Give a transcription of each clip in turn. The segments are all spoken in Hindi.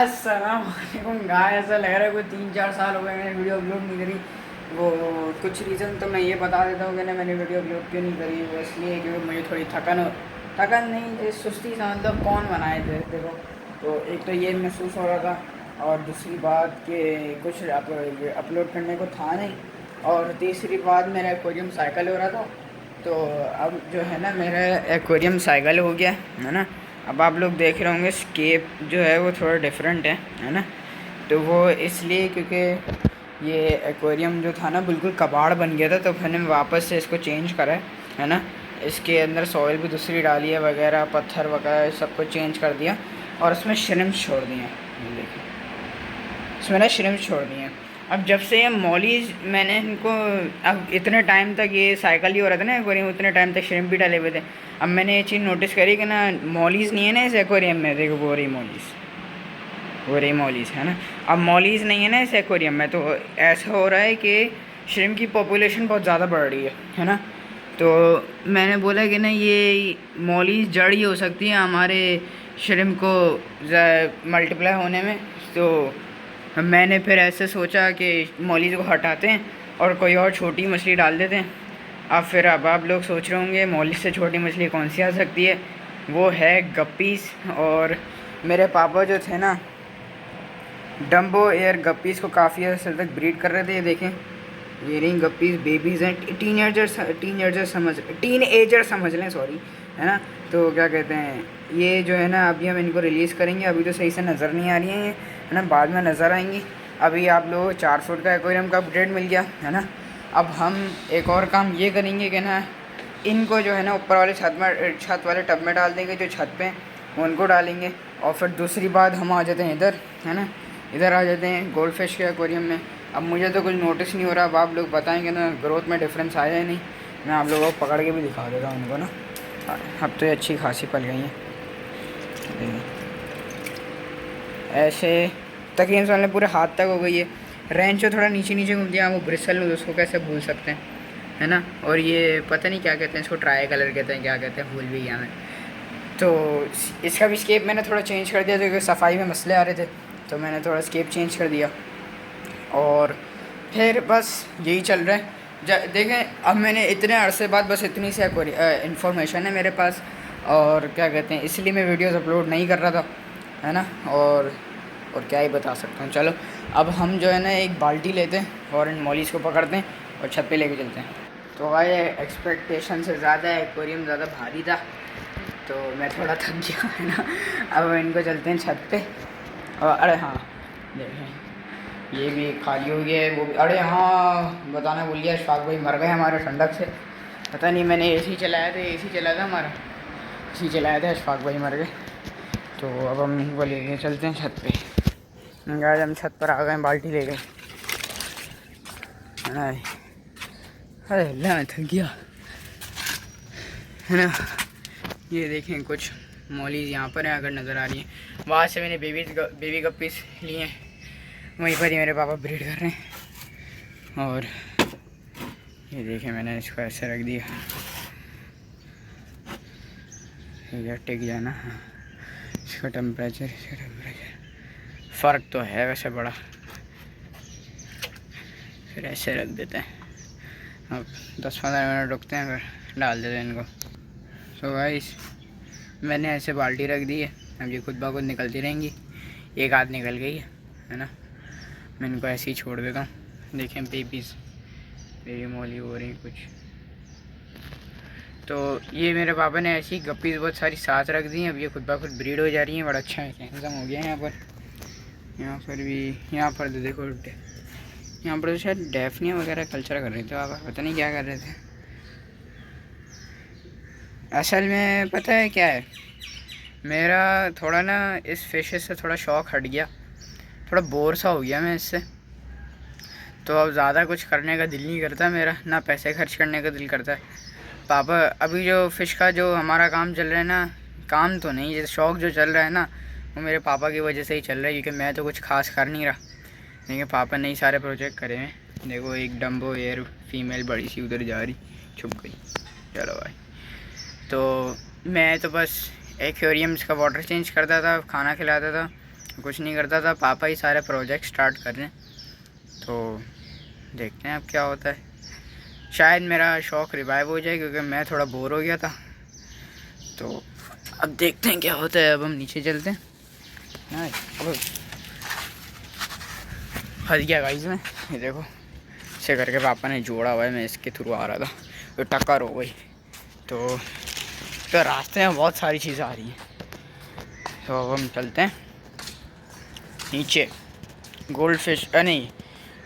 अस्सलामुअलैकुम गाइस, ऐसा लग रहा है कोई 3-4 साल हो गए मैंने वीडियो अपलोड नहीं करी। वो कुछ रीज़न तो मैं ये बता देता हूँ कि ना मैंने वीडियो अपलोड क्यों नहीं करी। वो इसलिए क्योंकि मुझे थोड़ी थकन नहीं, ये सुस्ती सा मतलब कौन बनाए थे देखो। तो एक तो ये महसूस हो रहा था, और दूसरी बात कि कुछ अपलोड करने को था नहीं, और तीसरी बात मेरा एक्वेरियम साइकिल हो रहा था। तो अब जो है ना मेरा एक्वेरियम साइकिल हो गया है ना। अब आप लोग देख रहे होंगे स्केप जो है वो थोड़ा डिफरेंट है ना। तो वो इसलिए क्योंकि ये एक्वेरियम जो था ना बिल्कुल कबाड़ बन गया था, तो मैंने वापस से इसको चेंज करा है ना। इसके अंदर सॉइल भी दूसरी डाली है वगैरह, पत्थर वगैरह सबको चेंज कर दिया, और उसमें श्रिम्प्स छोड़ दिए हैं। देखिए इसमें ना श्रिम्प्स छोड़ दिए हैं। अब जब से ये मॉलीज मैंने इनको, अब इतने टाइम तक ये साइकिल ही हो रहा था ना एक्वेरियम, उतने टाइम तक श्रिम्प भी डाले हुए थे। अब मैंने ये चीज़ नोटिस करी कि ना मॉलीज़ नहीं है ना इस एक्वेरियम में। देखो वो रही मॉलीज़ है ना। अब मॉलीज़ नहीं है ना इस एक्वेरियम में, तो ऐसा हो रहा है कि श्रिम्प की पॉपुलेशन बहुत ज़्यादा बढ़ रही है ना। तो मैंने बोला कि ना ये मॉलीज़ जड़ ही हो सकती है हमारे श्रिम्प को मल्टीप्लाई होने में। तो मैंने फिर ऐसे सोचा कि मॉलीज़ को हटाते हैं और कोई और छोटी मछली डाल देते हैं। अब आप लोग सोच रहे होंगे मॉलीज़ से छोटी मछली कौन सी आ सकती है। वो है गप्पीज़। और मेरे पापा जो थे ना डम्बो एयर गप्पीज़ को काफ़ी अर्से तक ब्रीड कर रहे थे। ये देखें, ये रही गप्पीज़ बेबीज़ हैं, टीन एजर समझ लें, सॉरी, है ना। तो क्या कहते हैं, ये जो है ना अभी हम इनको रिलीज़ करेंगे। अभी तो सही से नज़र नहीं आ रही हैं है ना, बाद में नज़र आएंगी। अभी आप लोग 4 फुट का एक्वेरियम का अपडेट मिल गया है ना। अब हम एक और काम ये करेंगे कि ना इनको जो है ना ऊपर वाले छत वाले टब में डाल देंगे, जो छत पे उनको डालेंगे। और फिर दूसरी बात हम आ जाते हैं इधर, है ना, इधर आ जाते हैं गोल्ड फिश के एक्वेरियम में। अब मुझे तो कुछ नोटिस नहीं हो रहा, अब आप लोग बताएंगे ना ग्रोथ में डिफरेंस आया है नहीं। मैं आप लोगों को पकड़ के भी दिखा देता हूँ उनको ना। अब तो ये अच्छी खासी पल गई हैं ऐसे, तकरीबन वाले पूरे हाथ तक हो गई है। रेंच जो थोड़ा नीचे नीचे घूमती है, वो ब्रिसल उसको कैसे भूल सकते हैं, है ना। और ये पता नहीं क्या कहते हैं इसको, ट्राई कलर कहते हैं, क्या कहते हैं भूल भी गया मैं। तो इसका भी स्केप मैंने थोड़ा चेंज कर दिया क्योंकि सफाई में मसले आ रहे थे, तो मैंने थोड़ा स्केप चेंज कर दिया। और फिर बस यही चल रहा है। देखें अब मैंने इतने अरसे बाद बस इतनी सी इन्फॉर्मेशन है मेरे पास, और क्या कहते हैं इसलिए मैं वीडियोस अपलोड नहीं कर रहा था, है ना। और क्या ही बता सकता हूँ। चलो अब हम जो है ना एक बाल्टी लेते हैं और इन मॉलीज़ को पकड़ते हैं और छत पे लेके चलते हैं। तो भाई एक्सपेक्टेशन से ज़्यादा एक्वेरियम ज़्यादा भारी था, तो मैं थोड़ा थक गया, है ना। अब हम इनको चलते हैं छत पे। और अरे हाँ देखें ये भी खाली हो गया है, वो भी। अरे हाँ बताना भूल गया, अशफाक भाई मर गए हमारे ठंडक से। पता नहीं, मैंने एसी चलाया था, एसी चला था हमारा, एसी चलाया था, अशफाक भाई मर गए। तो अब हम इनको लेके चलते हैं छत पे। आज हम छत पर आ गए, बाल्टी ले गए। अरे अल्लाह मैं थक गया, है ना। ये देखें कुछ मॉलीज़ यहाँ पर हैं, अगर नज़र आ रही हैं। वहाँ से मैंने बेबी गप्पीज़ लिए हैं, वहीं पर ही मेरे पापा ब्रीड कर रहे हैं। और ये देखें मैंने इसको ऐसे रख दिया, ये टिक जाना। हाँ इसका टेम्परेचर फ़र्क तो है वैसे बड़ा। फिर ऐसे रख देते हैं, अब 10-15 मिनट रुकते हैं, फिर डाल देते हैं इनको। सो गाइस मैंने ऐसे बाल्टी रख दी है, अब ये खुद ब खुद निकलती रहेंगी। एक आध निकल गई है ना। मैं इनको ऐसे ही छोड़ देता हूँ। देखें बेबी मॉली हो रही कुछ। तो ये मेरे पापा ने ऐसी गप्पीज़ बहुत सारी साथ रख दी हैं, अब ये खुद ब खुद ब्रीड हो जा रही हैं। बड़ा अच्छा इंतज़ाम हो गया है यहाँ पर भी। यहाँ पर तो देखो यहाँ पर तो शायद डेफनिया वगैरह कल्चर कर रहे थे पापा, पता नहीं क्या कर रहे थे। असल में पता है क्या है, मेरा थोड़ा ना इस फिशेस से थोड़ा शौक़ हट गया, थोड़ा बोर सा हो गया मैं इससे। तो अब ज़्यादा कुछ करने का दिल नहीं करता मेरा, ना पैसे खर्च करने का दिल करता है। पापा अभी जो फ़िश का जो हमारा काम चल रहा है ना, काम तो नहीं, ये शौक़ जो चल रहा है ना, वो मेरे पापा की वजह से ही चल रहा है, क्योंकि मैं तो कुछ खास कर नहीं रहा। देखिए पापा ने ही सारे प्रोजेक्ट करे हैं। देखो एक डम्बो एयर फीमेल बड़ी सी उधर जा रही, छुप गई। चलो भाई, तो मैं तो बस एक्वेरियम्स का वाटर चेंज करता था, खाना खिलाता था, कुछ नहीं करता था, पापा ही सारे प्रोजेक्ट स्टार्ट कर रहे हैं, तो देखते हैं अब क्या होता है। शायद मेरा शौक़ रिवाइव हो जाए, क्योंकि मैं थोड़ा बोर हो गया था। तो अब देखते हैं क्या होता है। अब हम नीचे चलते हैं। अब फंस गया गाइस में, ये देखो ऐसे करके पापा ने जोड़ा हुआ है, मैं इसके थ्रू आ रहा था तो टक्कर हो गई। तो रास्ते में बहुत सारी चीज़ें आ रही हैं। तो अब हम चलते हैं नीचे गोल्ड फिश नहीं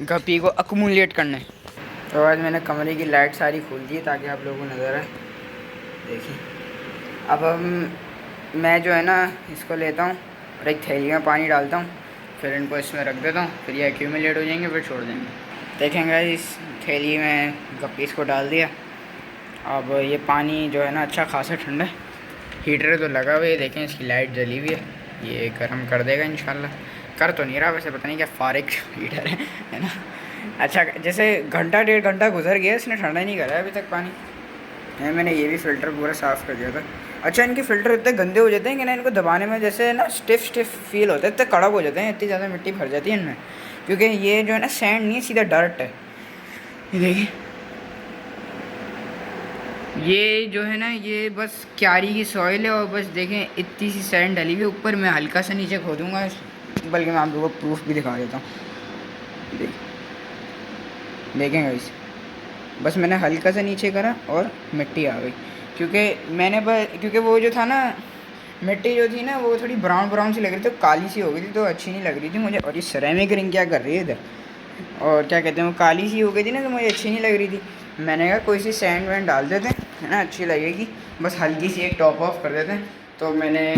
गप्पी को अकुमुलेट करने। तो आज मैंने कमरे की लाइट सारी खोल दी ताकि आप लोगों को नज़र आए। देखिए अब मैं जो है ना इसको लेता हूँ और एक थैली में पानी डालता हूँ, फिर इनको इसमें रख देता हूँ, फिर ये एक्यूमुलेट हो जाएंगे, फिर छोड़ देंगे। देखेंगे इस थैली में गप्पीज़ को डाल दिया। अब ये पानी जो है ना अच्छा खासा ठंडा है, हीटर तो लगा हुआ है, देखें इसकी लाइट जली हुई है, ये गर्म कर देगा इंशाल्लाह। कर तो नहीं रहा वैसे, पता नहीं क्या फारिक हीटर है ना। अच्छा जैसे घंटा 1.5 घंटा गुजर गया, इसने ठंडा ही नहीं करा अभी तक पानी है। मैंने ये भी फ़िल्टर पूरा साफ़ कर दिया था। अच्छा इनके फ़िल्टर इतने गंदे हो जाते हैं कि ना इनको दबाने में जैसे ना स्टिफ फील होता है, इतने कड़क हो जाते हैं, इतनी ज़्यादा मिट्टी भर जाती है इनमें, क्योंकि ये जो है ना सैंड नहीं है, सीधा डर्ट है। ये देखिए ये जो है ना ये बस क्यारी की सॉइल है, और बस देखें इतनी सी सैंड डली हुई ऊपर। मैं हल्का सा नीचे खोदूँगा, बल्कि मैं आप लोगों को प्रूफ भी दिखा देता हूँ। देखेंगे इस बस मैंने हल्का सा नीचे करा और मिट्टी आ गई, क्योंकि वो जो था ना मिट्टी जो थी ना वो थोड़ी ब्राउन सी लग रही थी, तो काली सी हो गई थी, तो अच्छी नहीं लग रही थी मुझे। और ये सिरेमिक रिंग क्या कर रही है इधर, और क्या कहते हैं वो काली सी हो गई थी ना, तो मुझे अच्छी नहीं लग रही थी। मैंने कहा कोई सी सैंड वैंड डाल देते हैं, है ना, अच्छी लगेगी, बस हल्की सी एक टॉप ऑफ कर देते हैं। तो मैंने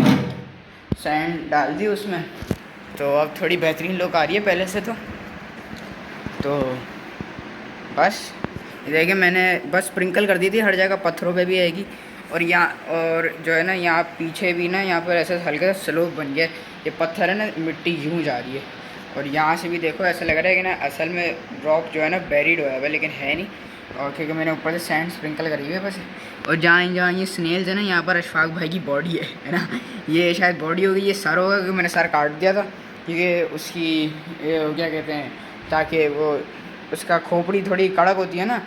सैंड डाल दी उसमें, तो अब थोड़ी बेहतरीन लुक आ रही है पहले से। तो बस देखिए मैंने बस स्प्रिंकल कर दी थी हर जगह, पत्थरों पे भी आएगी, और और जो है ना यहाँ पीछे भी ना, यहाँ पर ऐसा हल्का सा स्लोप बन गया है, ये पत्थर है ना, मिट्टी यूँ जा रही है, और यहाँ से भी देखो ऐसा लग रहा है कि ना असल में रॉक जो है ना बेरिड हुआ है, लेकिन है नहीं, और क्योंकि मैंने ऊपर से सैंड स्प्रिंकल करी हुई है बस। और जहाँ ये स्नेल्स है ना, यहाँ पर अशफाक भाई की बॉडी है ना, ये शायद बॉडी होगी, ये सर होगा, क्योंकि मैंने सर काट दिया था, क्योंकि उसकी क्या कहते हैं, ताकि वो उसका खोपड़ी थोड़ी कड़क होती है ना,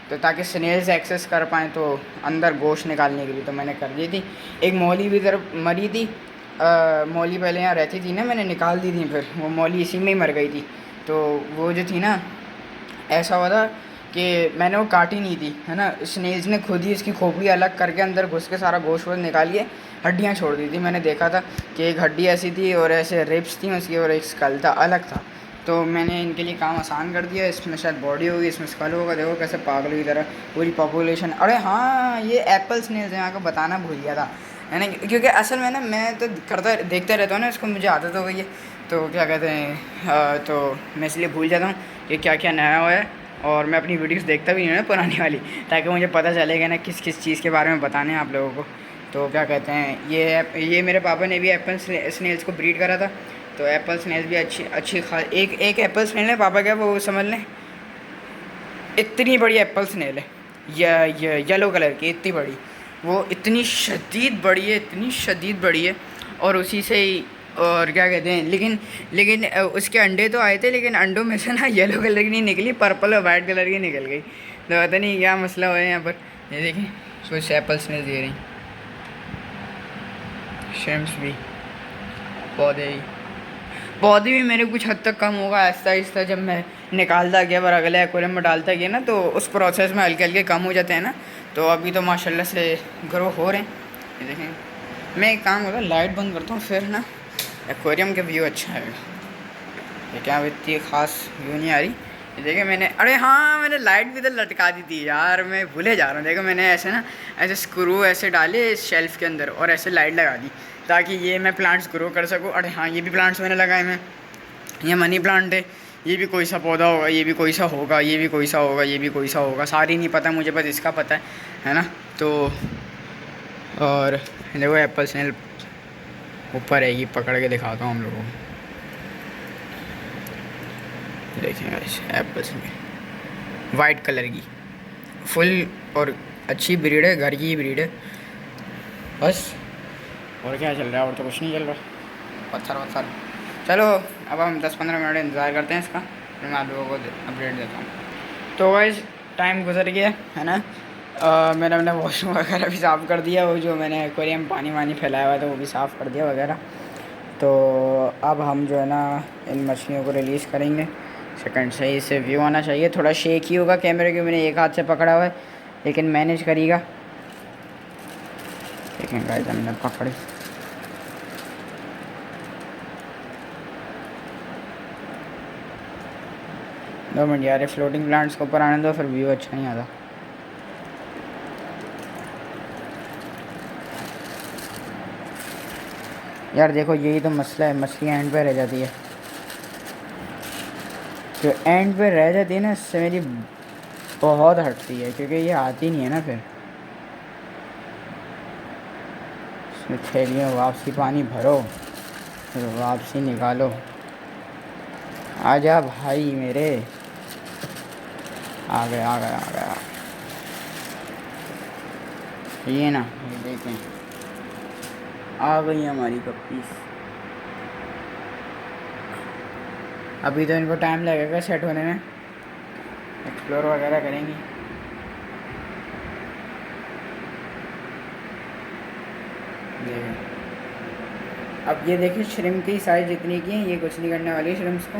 तो ताकि स्नेल्स एक्सेस कर पाएँ तो अंदर गोश्त निकालने के लिए, तो मैंने कर दी थी। एक मौली भी इधर मरी थी, मौली पहले यहाँ रहती थी ना, मैंने निकाल दी थी, फिर वो मौली इसी में ही मर गई थी। तो वो जो थी ना, ऐसा हुआ था कि मैंने वो काटी नहीं थी, है ना, स्नेल्स ने खुद ही इसकी खोपड़ी अलग करके अंदर घुस के सारा गोश्त वोश्त निकालिए, हड्डियाँ छोड़ दी थी। मैंने देखा था कि एक हड्डी ऐसी थी और ऐसे रिब्स थी उसकी, और एक स्कल था, अलग था। तो मैंने इनके लिए काम आसान कर दिया। इसमें शायद बॉडी होगी, इसमें स्कल होगा। देखो कैसे पागलों की तरह पूरी पॉपुलेशन। अरे हाँ, ये एप्पल स्नेल्स यहाँ को बताना भूल गया था, है ना, क्योंकि असल में ना मैं तो देखता रहता हूँ ना इसको, मुझे आदत हो गई है, तो क्या कहते हैं, तो मैं इसलिए भूल जाता हूँ कि क्या क्या नया हुआ है, और मैं अपनी वीडियोस देखता भी नहीं हूँ पुरानी वाली, ताकि मुझे पता चलेगा ना किस किस चीज़ के बारे में बताने हैं आप लोगों को। तो क्या कहते हैं, ये मेरे पापा ने भी एप्पल स्नेल्स को ब्रीड करा था, तो एप्पल स्नेल्स भी अच्छी एक एप्पल स्नेल है पापा क्या, वो समझ लें इतनी बड़ी एप्पल स्नेल है, या येलो कलर की, इतनी बड़ी, वो इतनी शदीद बड़ी है, और उसी से ही, और क्या कहते हैं, लेकिन उसके अंडे तो आए थे, लेकिन अंडों में से ना येलो कलर की नहीं निकली, पर्पल और वाइट कलर की निकल गई। तो पता नहीं क्या मसला हुआ है यहाँ पर। ये देखिए कुछ एप्पल स्नेल दे रही, शेम्स भी, पौधे भी मेरे कुछ हद तक कम होगा आहिस्ता आहिस्ता, जब मैं निकालता गया और अगले एक्वेरियम में डालता गया ना, तो उस प्रोसेस में हल्के हल्के कम हो जाते हैं ना। तो अभी तो माशाल्लाह से ग्रो हो रहे हैं। ये देखें, मैं एक काम करता हूँ, लाइट बंद करता हूँ, फिर ना एक्वेरियम का व्यू अच्छा आएगा। ये क्या इतनी ख़ास व्यू नहीं आ रही। ये देखें मैंने, अरे हाँ मैंने लाइट भी इधर लटका दी थी यार, मैं भूले जा रहा हूँ। देखो मैंने ऐसे स्क्रू ऐसे डाले इस शेल्फ़ के अंदर, और ऐसे लाइट लगा दी ताकि ये मैं प्लांट्स ग्रो कर सकूँ। अरे हाँ, ये भी प्लांट्स मैंने लगाए मैं, ये मनी प्लांट है, ये भी कोई सा पौधा होगा, ये भी कोई सा होगा, ये भी कोई सा होगा, ये भी कोई सा होगा, सारी नहीं पता मुझे, बस इसका पता है ना। तो और देखो एप्पल स्नेल ऊपर है, ये पकड़ के दिखाता हूँ हम लोगों को। देखें एप्पल स्नेल वाइट कलर की फुल, और अच्छी ब्रीड है, घर की ब्रीड है बस। और क्या चल रहा है, और तो कुछ नहीं चल रहा, पत्थर चलो अब हम 10-15 मिनट इंतज़ार करते हैं इसका, फिर मैं आप लोगों को अपडेट देता हूँ। तो गाइस टाइम गुजर गया है ना। मैंने अपना वॉशरूम वगैरह भी साफ़ कर दिया, वो जो मैंने एक्वेरियम पानी वानी फैलाया हुआ था वो भी साफ़ कर दिया वगैरह। तो अब हम जो है ना इन मछलियों को रिलीज़ करेंगे। सेकंड सही से व्यू आना चाहिए, थोड़ा शेक ही होगा कैमरे के, मैंने एक हाथ से पकड़ा हुआ है लेकिन मैनेज करेगा। देखें गाइस हमने पकड़ी, दो मिनट यार, फ्लोटिंग प्लांट्स के ऊपर आने दो, फिर व्यू अच्छा नहीं आता। यार देखो यही तो मसला है, मछलियाँ एंड पे रह जाती है, जो एंड पे रह जाती है ना इससे मेरी बहुत हटती है, क्योंकि ये आती नहीं है ना फिर। इसमें थैलियों में वापसी पानी भरो, फिर वापसी निकालो। आजा भाई मेरे, आ गया आ गया आ गया। ये ना ये देखें आ गई हमारी गप्पीस। अभी तो इनको टाइम लगेगा सेट होने में, एक्सप्लोर वगैरह करेंगी। देखें अब ये देखिए श्रिम्प की साइज़ जितनी की है, ये कुछ नहीं करने वाली है श्रिम्प्स को।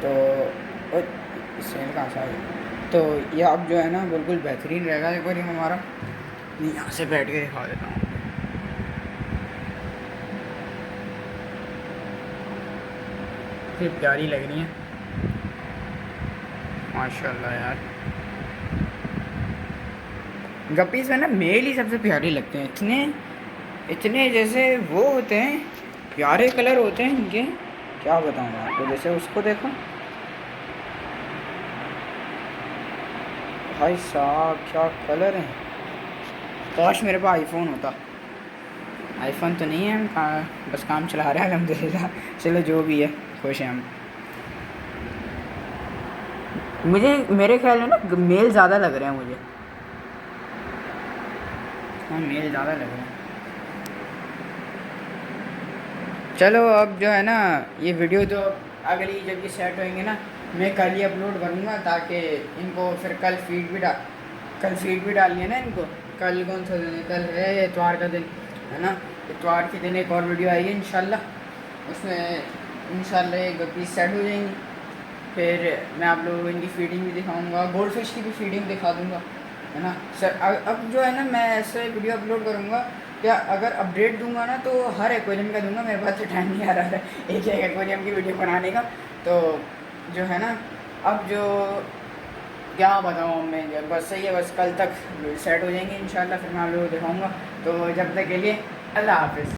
तो सेल कहाँ से आ गया, तो ये अब जो है ना बिल्कुल बेहतरीन रहेगा एक्वेरियम हमारा। यहाँ से बैठ के दिखा देता हूँ, फिर प्यारी लग रही है माशाल्लाह यार। गप्पीज़ में ना मेल ही सबसे प्यारे लगते हैं, इतने इतने जैसे वो होते हैं, प्यारे कलर होते हैं इनके, क्या बताऊँ मैं आपको। जैसे उसको देखो भाई साहब क्या कलर है, काश मेरे पास आईफोन होता। आईफोन तो नहीं है, बस काम चला रहा है अल्हम्दुलिल्लाह। चलो जो भी है, खुश हैं हम। मुझे मेरे ख्याल में ना मेल ज़्यादा लग रहे हैं मुझे, हाँ मेल ज़्यादा लग रहे हैं। चलो अब जो है ना ये वीडियो तो अगली जब ये सेट होंगे ना मैं कल ही अपलोड करूँगा, ताकि इनको फिर कल फीड भी डालनी है ना इनको। कल कौन सा दिन है, कल है इतवार का दिन है ना। इतवार के दिन एक और वीडियो आएगी इंशाल्लाह, उसमें इंशाल्लाह ये गप्पी सेट हो जाएंगी। फिर मैं आप लोगों को इनकी फीडिंग भी दिखाऊंगा, गोल्ड फिश की भी फीडिंग दिखा दूंगा है ना सर। अब जो है ना मैं ऐसे वीडियो अपलोड करूँगा, क्या अगर अपडेट दूंगा ना तो हर एक्वेरियम का दूंगा, मेरे पास तो टाइम नहीं आ रहा है एक एक्वेरियम की वीडियो बनाने का। तो जो है ना अब जो क्या बताऊँ मैं, बस सही है, बस कल तक सेट हो जाएंगे इंशाल्लाह, फिर मैं आप लोगों को दिखाऊँगा। तो जब तक के लिए अल्लाह हाफ़िज़।